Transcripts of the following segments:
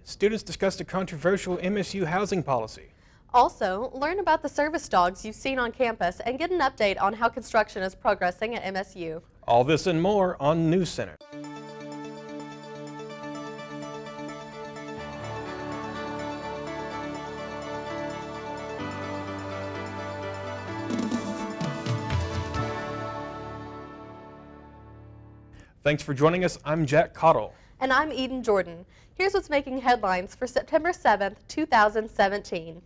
Students discussed a controversial MSU housing policy. Also, learn about the service dogs you've seen on campus and get an update on how construction is progressing at MSU. All this and more on NewsCenter. Thanks for joining us. I'm Jack Cottle. And I'm Eden Jordan. Here's what's making headlines for September 7th, 2017.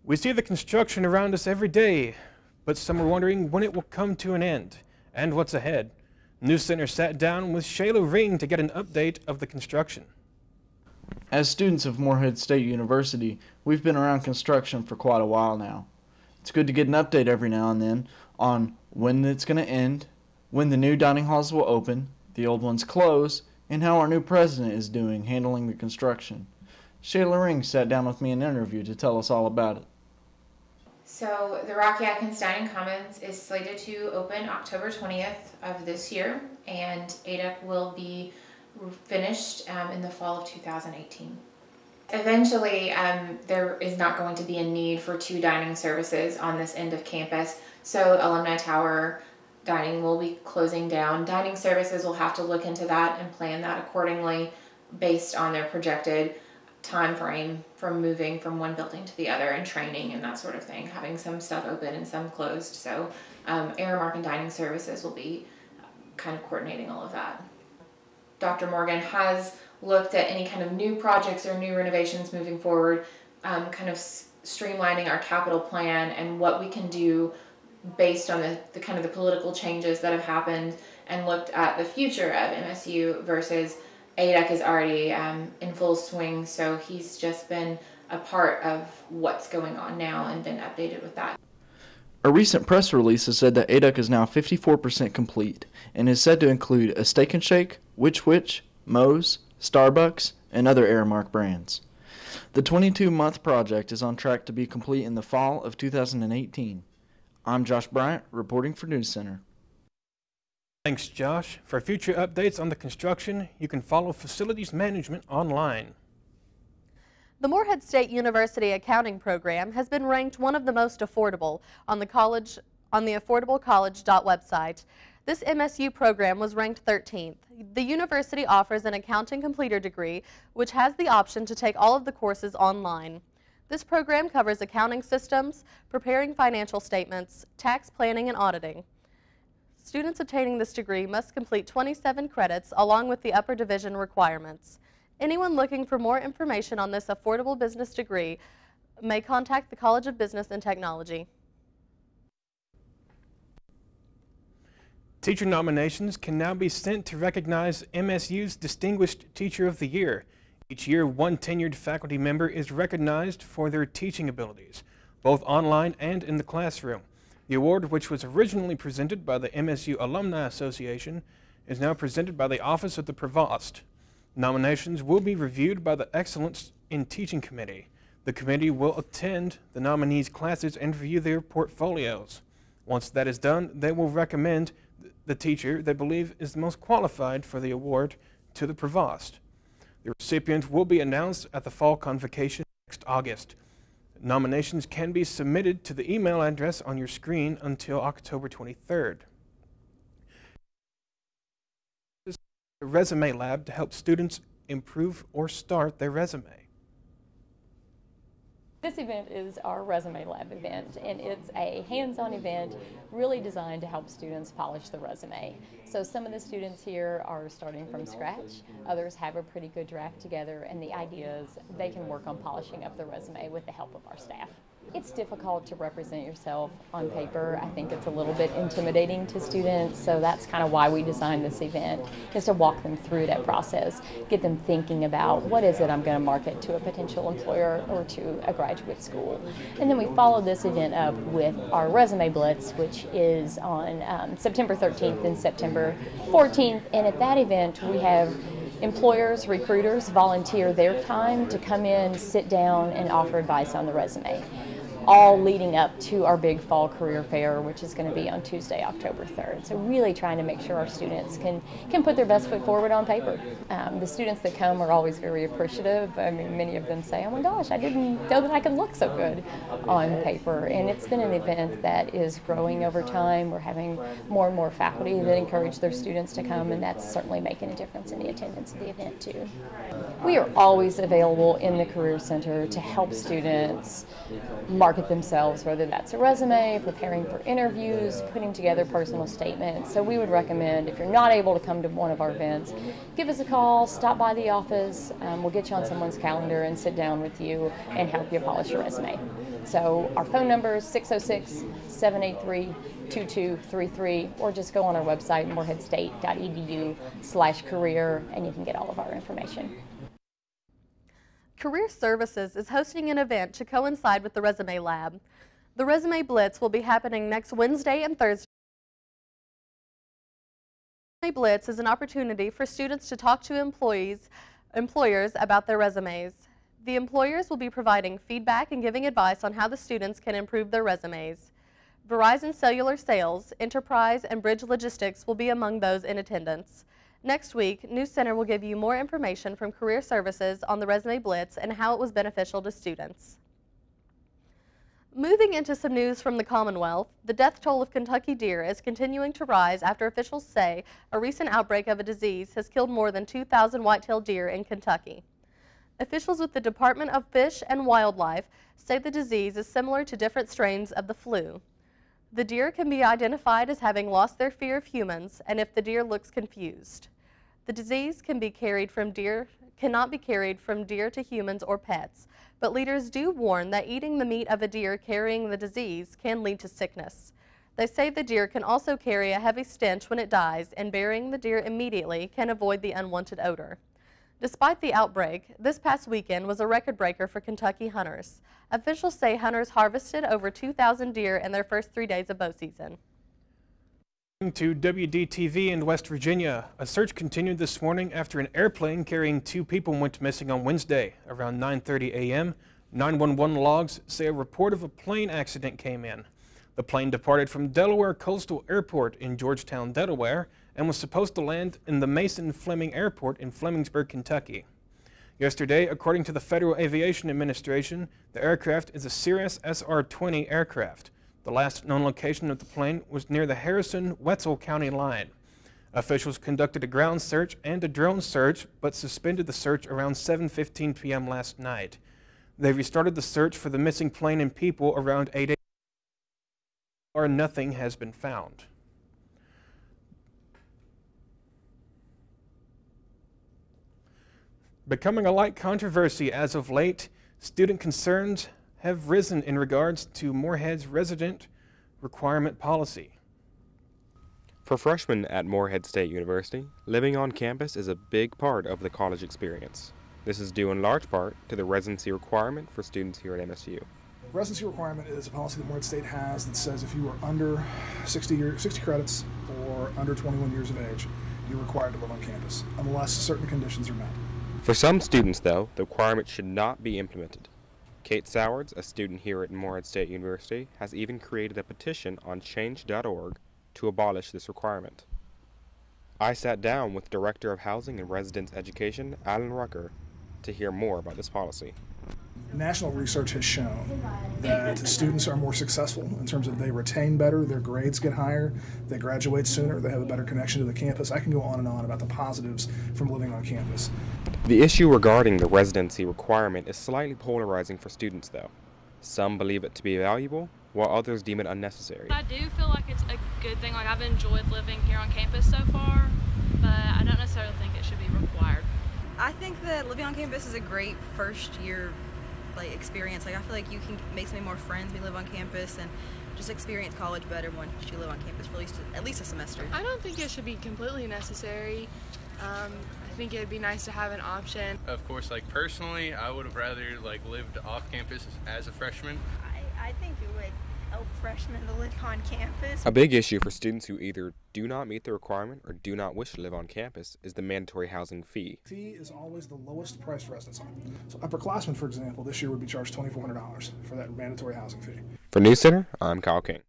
We see the construction around us every day, but some are wondering when it will come to an end and what's ahead. NewsCenter sat down with Shayla Ring to get an update of the construction. As students of Morehead State University, we've been around construction for quite a while now. It's good to get an update every now and then on when it's going to end, when the new dining halls will open, the old ones close, and how our new president is doing handling the construction. Shayla Ring sat down with me in an interview to tell us all about it. So the Rocky Atkins Dining Commons is slated to open October 20th of this year, and ADEC will be finished in the fall of 2018. Eventually, there is not going to be a need for two dining services on this end of campus, so Alumni Tower dining will be closing down. Dining services will have to look into that and plan that accordingly based on their projected time frame from moving from one building to the other and training and that sort of thing, having some stuff open and some closed. So Aramark and Dining Services will be kind of coordinating all of that. Dr. Morgan has looked at any kind of new projects or new renovations moving forward, kind of streamlining our capital plan and what we can do based on the kind of the political changes that have happened, and looked at the future of MSU versus ADEC is already in full swing, so he's just been a part of what's going on now and been updated with that. A recent press release has said that ADEC is now 54% complete and is said to include a Steak and Shake, Which, Moe's, Starbucks, and other Aramark brands. The 22-month project is on track to be complete in the fall of 2018. I'm Josh Bryant, reporting for NewsCenter. Thanks, Josh. For future updates on the construction, you can follow Facilities Management online. The Morehead State University accounting program has been ranked one of the most affordable on the affordablecollege.com website. This MSU program was ranked 13th. The university offers an accounting completer degree, which has the option to take all of the courses online. This program covers accounting systems, preparing financial statements, tax planning, and auditing. Students obtaining this degree must complete 27 credits along with the upper division requirements. Anyone looking for more information on this affordable business degree may contact the College of Business and Technology. Teacher nominations can now be sent to recognize MSU's Distinguished Teacher of the Year. Each year, one tenured faculty member is recognized for their teaching abilities, both online and in the classroom. The award, which was originally presented by the MSU Alumni Association, is now presented by the Office of the Provost. Nominations will be reviewed by the Excellence in Teaching Committee. The committee will attend the nominees' classes and review their portfolios. Once that is done, they will recommend the teacher they believe is the most qualified for the award to the Provost. The recipient will be announced at the fall convocation next August. Nominations can be submitted to the email address on your screen until October 23rd. This is a resume lab to help students improve or start their resume. This event is our Resume Lab event, and it's a hands-on event really designed to help students polish the resume. So some of the students here are starting from scratch, others have a pretty good draft together, and the idea is they can work on polishing up the resume with the help of our staff. It's difficult to represent yourself on paper. I think it's a little bit intimidating to students, so that's kind of why we designed this event, is to walk them through that process, get them thinking about what is it I'm going to market to a potential employer or to a graduate school. And then we follow this event up with our Resume Blitz, which is on September 13th and September 14th, and at that event we have employers, recruiters volunteer their time to come in, sit down, and offer advice on the resume. all leading up to our big fall career fair, which is going to be on Tuesday, October 3rd. So really trying to make sure our students can put their best foot forward on paper. The students that come are always very appreciative. I mean, many of them say, oh my gosh, I didn't know that I could look so good on paper. And it's been an event that is growing over time. We're having more and more faculty that encourage their students to come, and that's certainly making a difference in the attendance of the event too. We are always available in the Career Center to help students market themselves, whether that's a resume, preparing for interviews, putting together personal statements. So we would recommend, if you're not able to come to one of our events, give us a call, stop by the office. We'll get you on someone's calendar and sit down with you and help you polish your resume. So our phone number is 606-783-2233, or just go on our website, moorheadstate.edu/career, and you can get all of our information. Career Services is hosting an event to coincide with the Resume Lab. The Resume Blitz will be happening next Wednesday and Thursday. Resume Blitz is an opportunity for students to talk to employers about their resumes. The employers will be providing feedback and giving advice on how the students can improve their resumes. Verizon Cellular Sales, Enterprise, and Bridge Logistics will be among those in attendance. Next week, NewsCenter will give you more information from Career Services on the Resume Blitz and how it was beneficial to students. Moving into some news from the Commonwealth, the death toll of Kentucky deer is continuing to rise after officials say a recent outbreak of a disease has killed more than 2,000 white-tailed deer in Kentucky. Officials with the Department of Fish and Wildlife say the disease is similar to different strains of the flu. The deer can be identified as having lost their fear of humans, and if the deer looks confused. The disease cannot be carried from deer to humans or pets, but leaders do warn that eating the meat of a deer carrying the disease can lead to sickness. They say the deer can also carry a heavy stench when it dies, and burying the deer immediately can avoid the unwanted odor. Despite the outbreak, this past weekend was a record breaker for Kentucky hunters. Officials say hunters harvested over 2,000 deer in their first 3 days of bow season. To WDTV in West Virginia, a search continued this morning after an airplane carrying 2 people went missing on Wednesday. Around 9:30 a.m., 911 logs say a report of a plane accident came in. The plane departed from Delaware Coastal Airport in Georgetown, Delaware, and was supposed to land in the Mason Fleming Airport in Flemingsburg, Kentucky. Yesterday, according to the Federal Aviation Administration, the aircraft is a Cirrus SR-20 aircraft. The last known location of the plane was near the Harrison-Wetzel County line. Officials conducted a ground search and a drone search, but suspended the search around 7:15 p.m. last night. They restarted the search for the missing plane and people around 8 a.m. or nothing has been found. Becoming a light controversy as of late, student concerns have risen in regards to Moorhead's resident requirement policy. For freshmen at Moorhead State University, living on campus is a big part of the college experience. This is due in large part to the residency requirement for students here at MSU. Residency requirement is a policy that Moorhead State has that says if you are under 60 credits or under 21 years of age, you're required to live on campus, unless certain conditions are met. For some students, though, the requirement should not be implemented. Kate Sowards, a student here at Moorhead State University, has even created a petition on change.org to abolish this requirement. I sat down with Director of Housing and Residence Education, Alan Rucker, to hear more about this policy. National research has shown that students are more successful in terms of they retain better, their grades get higher, they graduate sooner, they have a better connection to the campus. I can go on and on about the positives from living on campus. The issue regarding the residency requirement is slightly polarizing for students, though. Some believe it to be valuable, while others deem it unnecessary. I do feel like it's a good thing. Like, I've enjoyed living here on campus so far, but I don't necessarily think it should be required. I think that living on campus is a great first year experience. I feel like you can make so many more friends when you live on campus and just experience college better once you live on campus for at least a semester. I don't think it should be completely necessary. I think it'd be nice to have an option. Of course, personally, I would have rather lived off campus as a freshman. I think it would help freshmen to live on campus. A big issue for students who either do not meet the requirement or do not wish to live on campus is the mandatory housing fee. Fee is always the lowest priced residence home. So upperclassmen, for example, this year would be charged $2,400 for that mandatory housing fee. For NewsCenter, I'm Kyle King.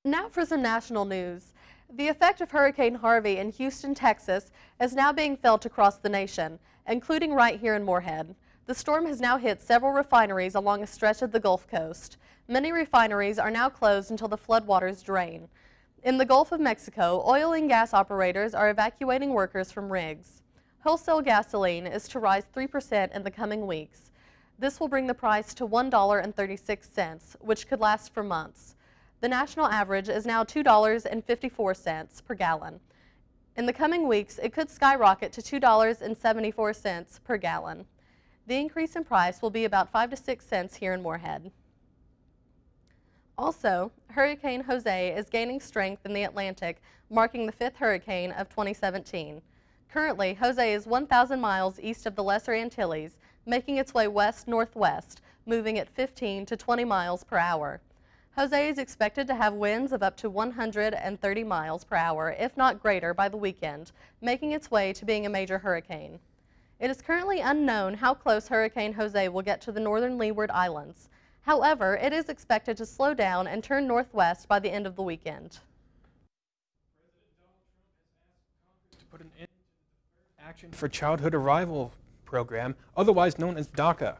Now for some national news. The effect of Hurricane Harvey in Houston, Texas is now being felt across the nation, including right here in Moorhead. The storm has now hit several refineries along a stretch of the Gulf Coast. Many refineries are now closed until the floodwaters drain. In the Gulf of Mexico, oil and gas operators are evacuating workers from rigs. Wholesale gasoline is to rise 3% in the coming weeks. This will bring the price to $1.36, which could last for months. The national average is now $2.54 per gallon. In the coming weeks, it could skyrocket to $2.74 per gallon. The increase in price will be about 5 to 6 cents here in Moorhead. Also, Hurricane Jose is gaining strength in the Atlantic, marking the 5th hurricane of 2017. Currently, Jose is 1,000 miles east of the Lesser Antilles, making its way west-northwest, moving at 15 to 20 miles per hour. Jose is expected to have winds of up to 130 miles per hour, if not greater, by the weekend, making its way to being a major hurricane. It is currently unknown how close Hurricane Jose will get to the northern Leeward Islands. However, it is expected to slow down and turn northwest by the end of the weekend. To put an end to the Action for Childhood Arrival program, otherwise known as DACA.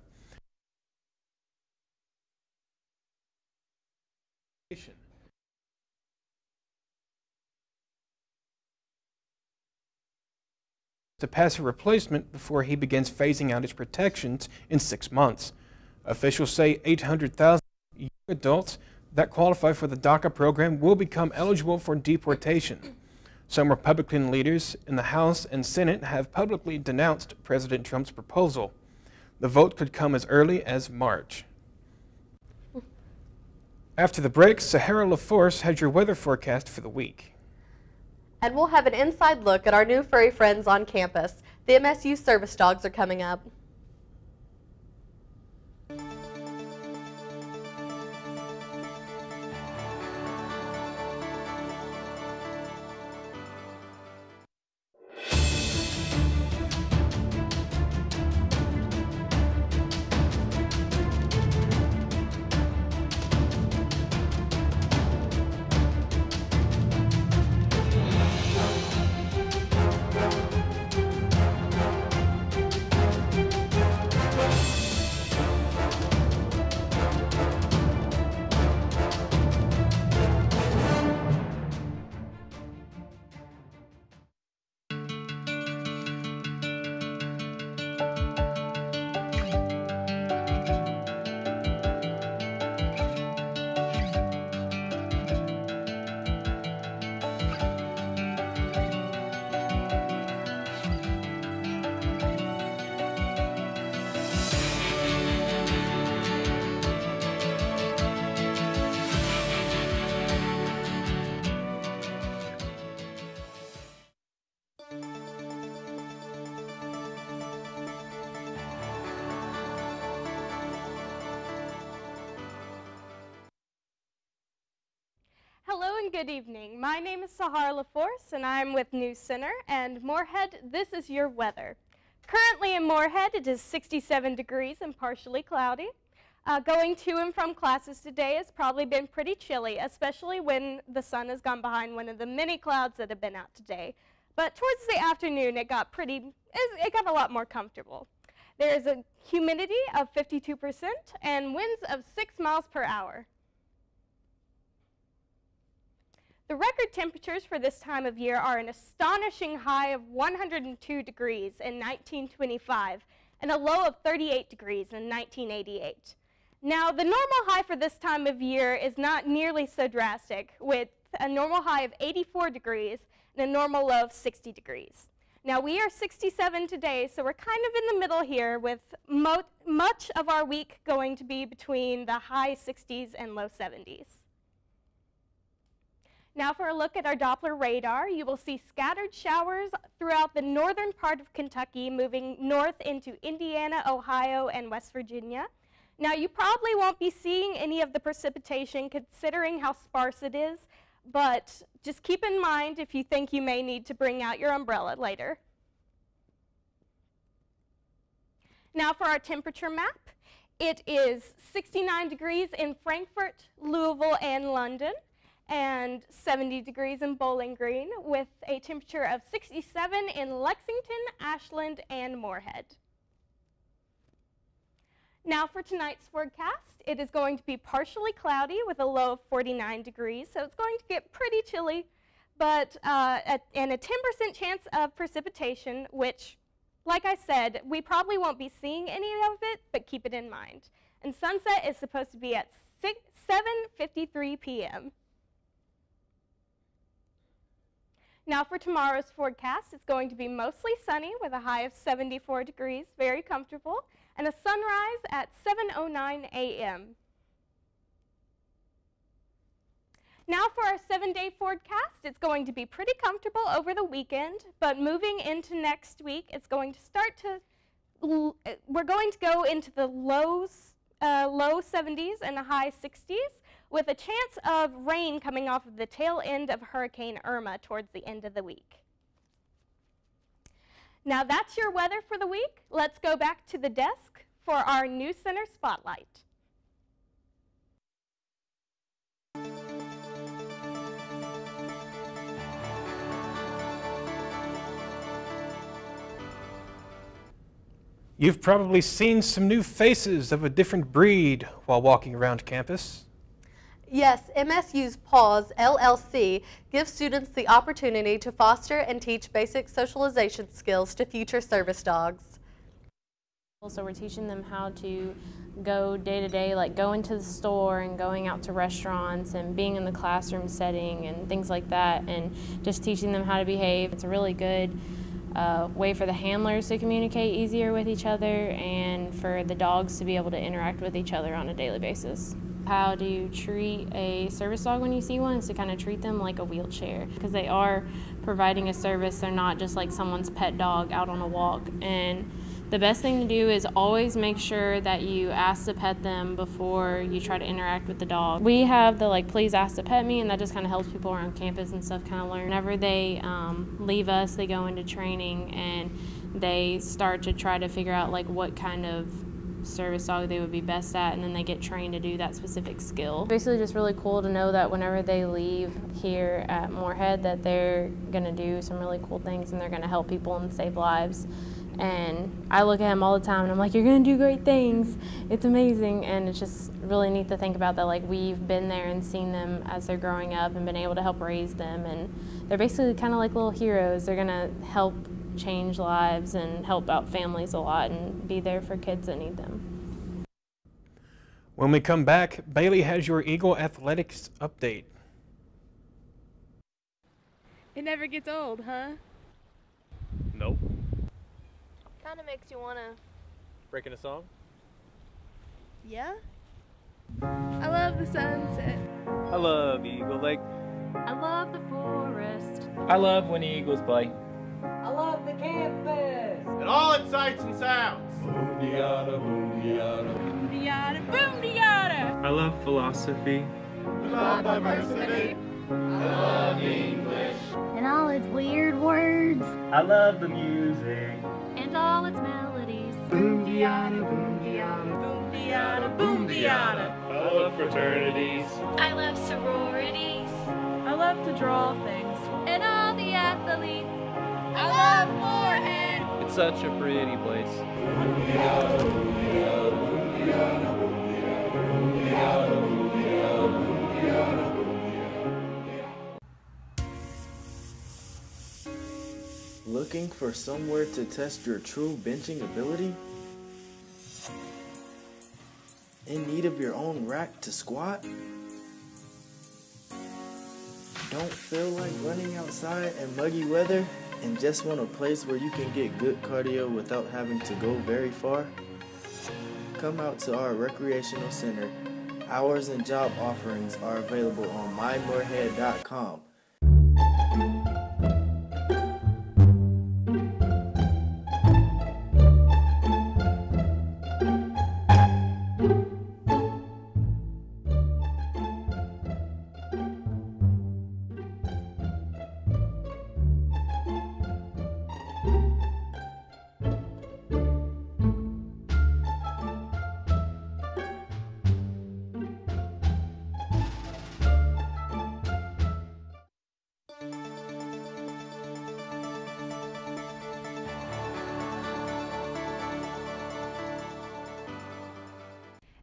To pass a replacement before he begins phasing out its protections in 6 months. Officials say 800,000 young adults that qualify for the DACA program will become eligible for deportation. Some Republican leaders in the House and Senate have publicly denounced President Trump's proposal. The vote could come as early as March. After the break, Sahara LaForce has your weather forecast for the week. And we'll have an inside look at our new furry friends on campus. The MSU service dogs are coming up. Hello and good evening. My name is Sahara LaForce and I'm with NewsCenter, and Moorhead, this is your weather. Currently in Moorhead, it is 67 degrees and partially cloudy. Going to and from classes today has probably been pretty chilly, especially when the sun has gone behind one of the many clouds that have been out today. But towards the afternoon, it got a lot more comfortable. There is a humidity of 52% and winds of 6 miles per hour. The record temperatures for this time of year are an astonishing high of 102 degrees in 1925 and a low of 38 degrees in 1988. Now, the normal high for this time of year is not nearly so drastic, with a normal high of 84 degrees and a normal low of 60 degrees. Now, we are 67 today, so we're kind of in the middle here, with much of our week going to be between the high 60s and low 70s. Now for a look at our Doppler radar, you will see scattered showers throughout the northern part of Kentucky, moving north into Indiana, Ohio, and West Virginia. Now, you probably won't be seeing any of the precipitation considering how sparse it is, but just keep in mind if you think you may need to bring out your umbrella later. Now for our temperature map. It is 69 degrees in Frankfurt, Louisville, and London, and 70 degrees in Bowling Green, with a temperature of 67 in Lexington, Ashland, and Moorhead. Now for tonight's forecast, it is going to be partially cloudy with a low of 49 degrees, so it's going to get pretty chilly, but and a 10% chance of precipitation, which, like I said, we probably won't be seeing any of it, but keep it in mind. And sunset is supposed to be at 7:53 p.m. Now for tomorrow's forecast, it's going to be mostly sunny with a high of 74 degrees, very comfortable, and a sunrise at 7:09 a.m. Now for our 7-day forecast, it's going to be pretty comfortable over the weekend, but moving into next week, it's going to start to, we're going to go into the low 70s and the high 60s, with a chance of rain coming off of the tail end of Hurricane Irma towards the end of the week. Now that's your weather for the week. Let's go back to the desk for our NewsCenter Spotlight. You've probably seen some new faces of a different breed while walking around campus. Yes, MSU's PAWS LLC gives students the opportunity to foster and teach basic socialization skills to future service dogs. So we're teaching them how to go day to day, like going to the store and going out to restaurants and being in the classroom setting and things like that, and just teaching them how to behave. It's a really good way for the handlers to communicate easier with each other and for the dogs to be able to interact with each other on a daily basis. How do you treat a service dog when you see one is to kind of treat them like a wheelchair, because they are providing a service. They're not just like someone's pet dog out on a walk. And the best thing to do is always make sure that you ask to pet them before you try to interact with the dog. We have the please ask to pet me, and that just kind of helps people around campus and stuff kind of learn. Whenever they leave us, they go into training and they start to try to figure out what kind of service dog they would be best at, and then they get trained to do that specific skill. Basically just really cool to know that whenever they leave here at Moorhead that they're going to do some really cool things and they're going to help people and save lives. And I look at him all the time and I'm like, you're going to do great things. It's amazing. And it's just really neat to think about that we've been there and seen them as they're growing up and been able to help raise them. And they're basically kind of like little heroes. They're going to help change lives and help out families a lot and be there for kids that need them. When we come back, Bailey has your Eagle Athletics update. It never gets old, huh? Nope. Kind of makes you want to... Breaking a song? Yeah? I love the sunset. I love Eagle Lake. I love the forest. I love when the Eagles play. I love the campus. And all its sights and sounds. Boom-de-yada, boom-de-yada. Boom-de-yada, boom-de-yada. I love philosophy. I love diversity. I love English. And all its weird words. I love the music. And all its melodies. Boom-de-yada, boom-de-yada. Boom-de-yada, boom-de-yada. I love fraternities. I love sororities. I love to draw things. And all the athletes. I love Moorhead. It's such a pretty place. Boom-de-yada, boom-de-yada, boom-de-yada, boom-de-yada, boom-de-yada, boom-de-yada, boom-de-yada, boom-de-yada. Looking for somewhere to test your true benching ability? In need of your own rack to squat? Don't feel like running outside in muggy weather and just want a place where you can get good cardio without having to go very far? Come out to our recreational center. Hours and job offerings are available on mymoorhead.com.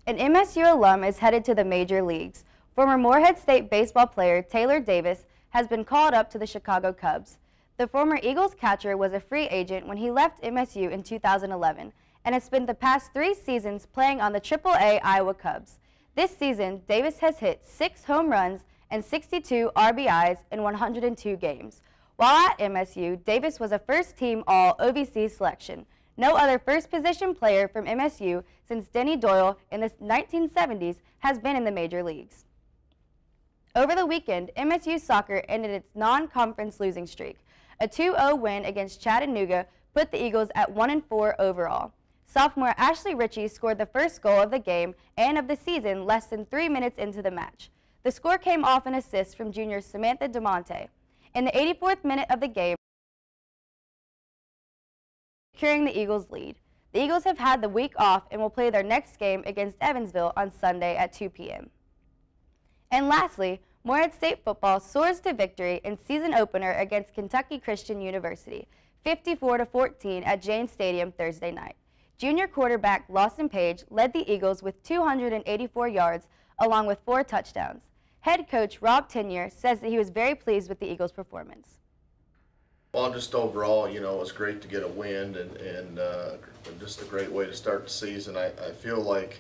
An MSU alum is headed to the major leagues. Former Morehead State baseball player Taylor Davis has been called up to the Chicago Cubs. The former Eagles catcher was a free agent when he left MSU in 2011 and has spent the past 3 seasons playing on the AAA Iowa Cubs. This season, Davis has hit 6 home runs and 62 RBIs in 102 games. While at MSU, Davis was a first-team All-OVC selection. No other first-position player from MSU since Denny Doyle in the 1970s has been in the major leagues. Over the weekend, MSU soccer ended its non-conference losing streak. A 2-0 win against Chattanooga put the Eagles at 1-4 overall. Sophomore Ashley Ritchie scored the first goal of the game and of the season less than 3 minutes into the match. The score came off an assist from junior Samantha DeMonte. In the 84th minute of the game, securing the Eagles' lead. The Eagles have had the week off and will play their next game against Evansville on Sunday at 2 p.m. And lastly, Morehead State football soars to victory in season opener against Kentucky Christian University, 54-14 at Jane Stadium Thursday night. Junior quarterback Lawson Page led the Eagles with 284 yards along with 4 touchdowns. Head coach Rob Tenier says that he was very pleased with the Eagles' performance. Well, just overall, you know, it was great to get a win and just a great way to start the season. I feel like,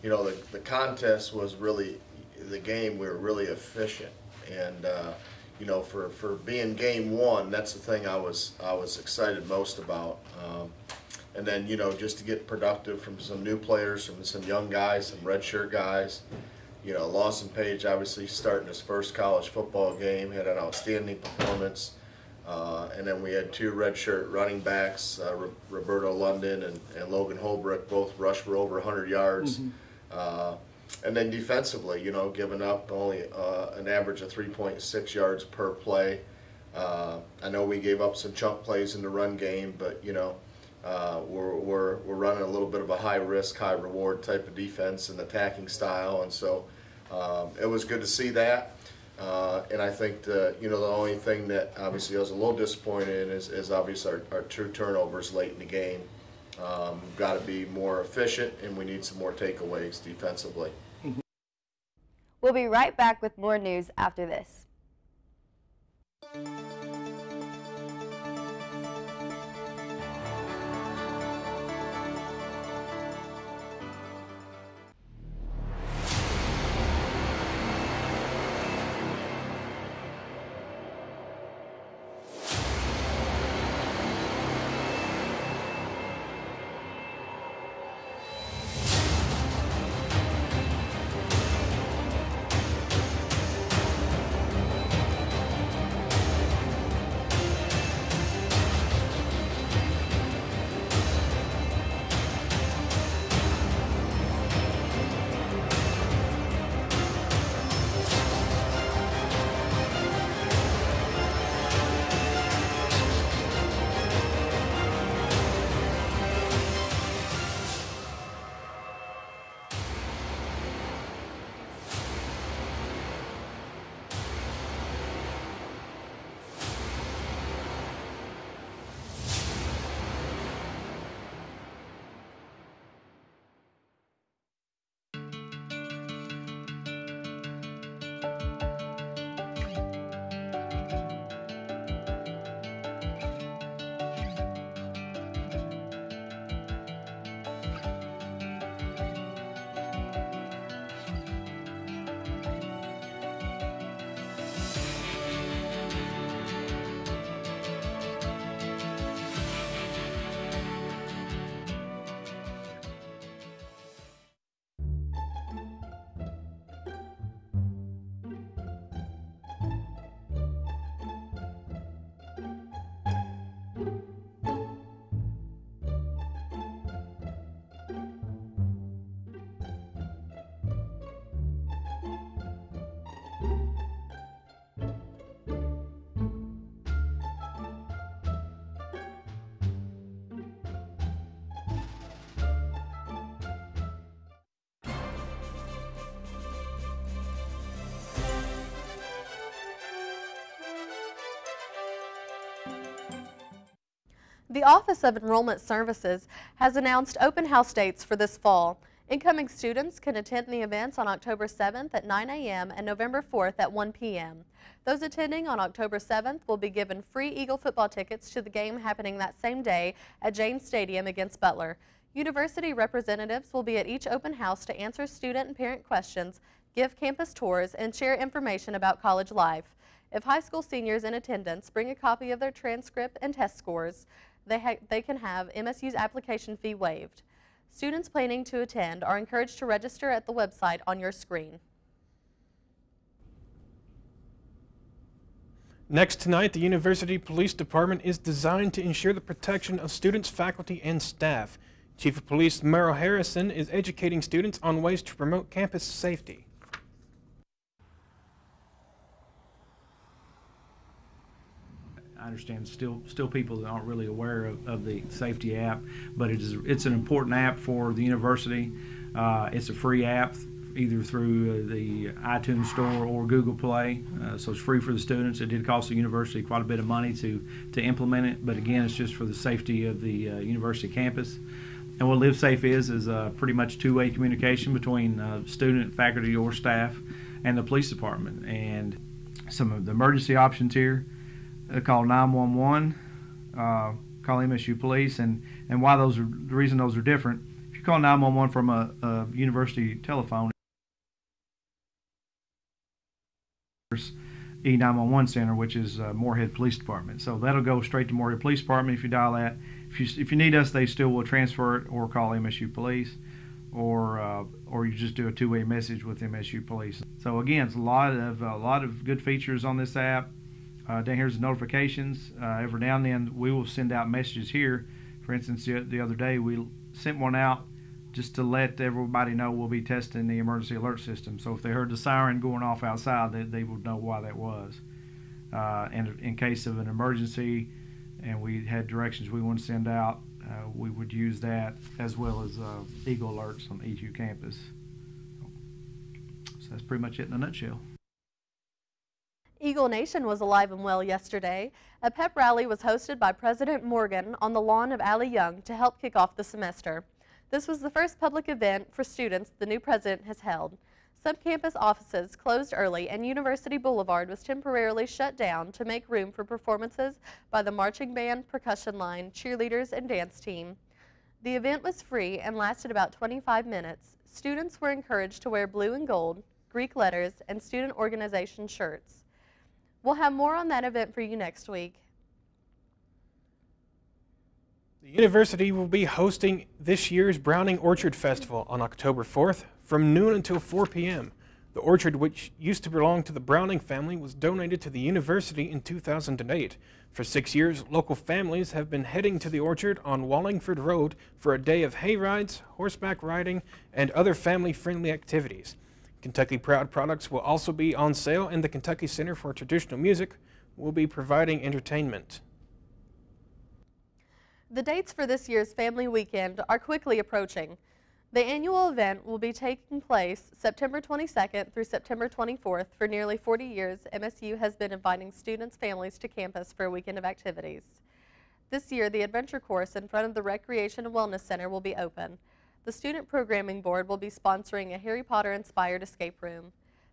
you know, the contest was really, the game, we were really efficient. And, you know, for being game 1, that's the thing I was excited most about. And then, you know, just to get productive from some new players, from some young guys, some redshirt guys. You know, Lawson Page obviously starting his first college football game, had an outstanding performance. And then we had 2 redshirt running backs, Roberto London and Logan Holbrook, both rushed for over 100 yards. And then defensively, you know, giving up only an average of 3.6 yards per play. I know we gave up some chunk plays in the run game, but, you know, we're running a little bit of a high risk, high reward type of defense and attacking style, and so it was good to see that. And I think you know, the only thing that obviously I was a little disappointed in is obviously our 2 turnovers late in the game. We've got to be more efficient, and we need some more takeaways defensively. We'll be right back with more news after this. The Office of Enrollment Services has announced open house dates for this fall. Incoming students can attend the events on October 7th at 9 a.m. and November 4th at 1 p.m. Those attending on October 7th will be given free Eagle football tickets to the game happening that same day at Janes Stadium against Butler. University representatives will be at each open house to answer student and parent questions, give campus tours, and share information about college life. If high school seniors in attendance bring a copy of their transcript and test scores, they can have MSU's application fee waived. Students planning to attend are encouraged to register at the website on your screen. Next tonight, the University Police Department is designed to ensure the protection of students, faculty, and staff. Chief of Police MERRELL Harrison is educating students on ways to promote campus safety. I understand still people that aren't really aware of the safety app, but it's an important app for the university. It's a free app either through the iTunes Store or Google Play, so it's free for the students. It did cost the university quite a bit of money to implement it, but again, it's just for the safety of the university campus. And what Live Safe is pretty much two-way communication between student, faculty, or staff and the police department. And some of the emergency options here: call 911, call MSU Police, and why the reason those are different. If you call 911 from a university telephone, E911 center, which is Moorhead Police Department. So that'll go straight to Moorhead Police Department if you dial that. If you need us, they still will transfer it or call MSU Police, or you just do a two-way message with MSU Police. So again, it's a lot of good features on this app. Down here's the notifications. Every now and then we will send out messages here. For instance, the other day we sent one out just to let everybody know we'll be testing the emergency alert system. So if they heard the siren going off outside, they would know why that was. And in case of an emergency and we had directions we want to send out, we would use that, as well as Eagle alerts on EQ campus. So that's pretty much it in a nutshell. Eagle Nation was alive and well yesterday. A pep rally was hosted by President Morgan on the lawn of ALLIE Young to help kick off the semester. This was the first public event for students the new president has held. Some campus offices closed early and University Boulevard was temporarily shut down to make room for performances by the marching band, percussion line, cheerleaders, and dance team. The event was free and lasted about 25 minutes. Students were encouraged to wear blue and gold, Greek letters, and student organization shirts. We'll have more on that event for you next week. The university will be hosting this year's Browning Orchard Festival on October 4th from noon until 4 p.m. The orchard, which used to belong to the Browning family, was donated to the university in 2008. For 6 years, local families have been heading to the orchard on Wallingford Road for a day of hay rides, horseback riding, and other family-friendly activities. Kentucky Proud products will also be on sale, and the Kentucky Center for Traditional Music will be providing entertainment. The dates for this year's Family Weekend are quickly approaching. The annual event will be taking place September 22nd through September 24th. For nearly 40 years, MSU has been inviting students' families to campus for a weekend of activities. This year, the adventure course in front of the Recreation and Wellness Center will be open. The Student Programming Board will be sponsoring a Harry Potter-inspired escape room.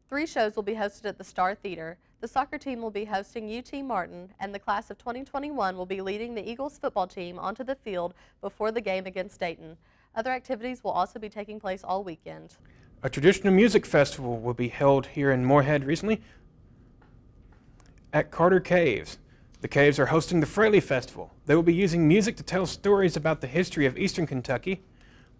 3 shows will be hosted at the Star Theater. The soccer team will be hosting UT Martin, and the class of 2021 will be leading the Eagles football team onto the field before the game against Dayton. Other activities will also be taking place all weekend. A traditional music festival will be held here in Moorhead recently at Carter Caves. The Caves are hosting the FRALEY Festival. They will be using music to tell stories about the history of Eastern Kentucky.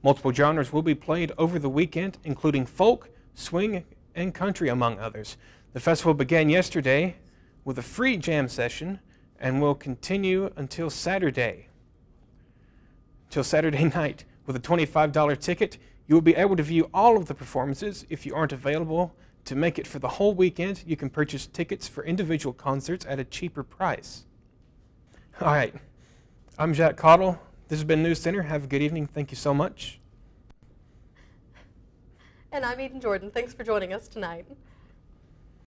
Multiple genres will be played over the weekend, including folk, swing, and country, among others. The festival began yesterday with a free jam session and will continue until Saturday night. With a $25 ticket, you will be able to view all of the performances. If you aren't available to make it for the whole weekend, you can purchase tickets for individual concerts at a cheaper price. All right, I'm Jack Cottle. This has been NewsCenter. Have a good evening. Thank you so much. And I'm Eden Jordan. Thanks for joining us tonight.